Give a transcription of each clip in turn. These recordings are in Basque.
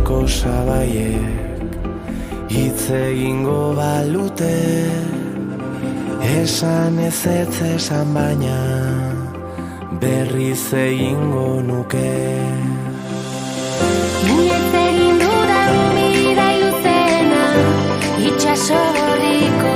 herriko sabaiek hitz egingo balute, esan ezetz esan baina berriz egingo nuke. Inoiz egin dudan bidai luzena, itxaso gorriko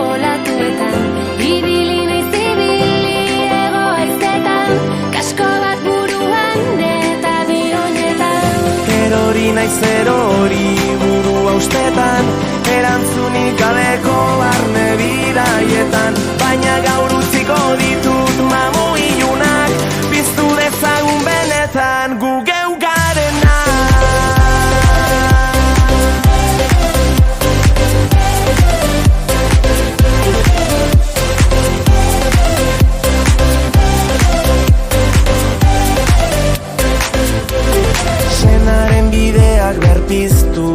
olatuetan, ibili naiz ibili ego haizetan, kasko bat buruan eta bionetan. Erori naiz erori burua ustetan, erantzunik gabeko barne bidaietan, baina gaur utziko ditut mamu ilunak, piztu dezagun benetan gu geu garena. Senaren bideak berpiztu,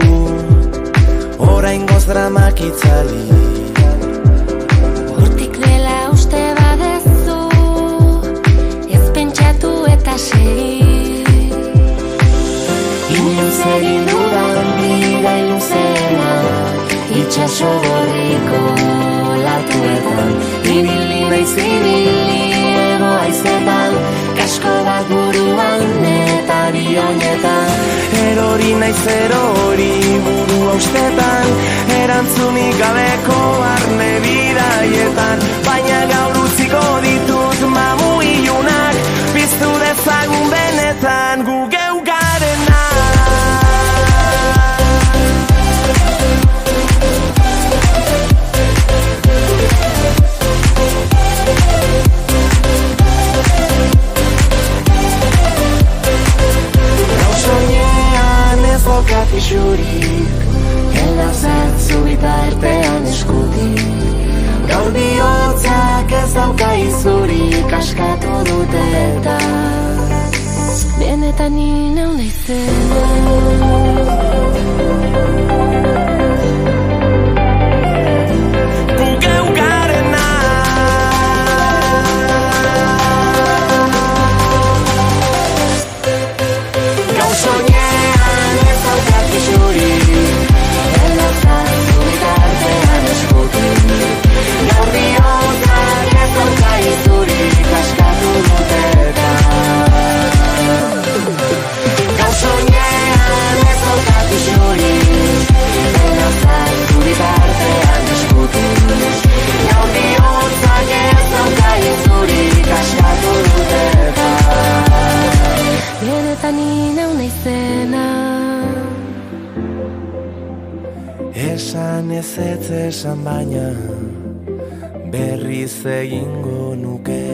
oraingoz dramak itzali. Hortik dela uste badezu, ez pentsatu eta segi. Inoiz egin dudan bidai luzena, itxaso gorriko olatuetan, ibili naiz ibili ego haizetan, kasko bat buruan eta bionetan. Erori naiz erori burua ustetan, erantzunik gabeko barne bidaietan, baina gaur utziko ditut mamu ilunak, piztu dezagun benetan gu geu garena. Bokat isurik, elazatzu bitartean eskutik. Gaur bihotzak ez dauka izurik, askatu dute eta benetan inau naizena. gu geu garena. Gau soinean ez daukat isurik, elazatzu bitartean eskutik. Gaur bihotzak ez dauka izurik, askatu dute eta gau soinean ez daukat isurik, elazatzu bitartean eskutik. Gaur bihotzak ez dauka izurik, askatu dute eta Benetan inau naizena. esan ezetz esan baina berriz egingo nuke.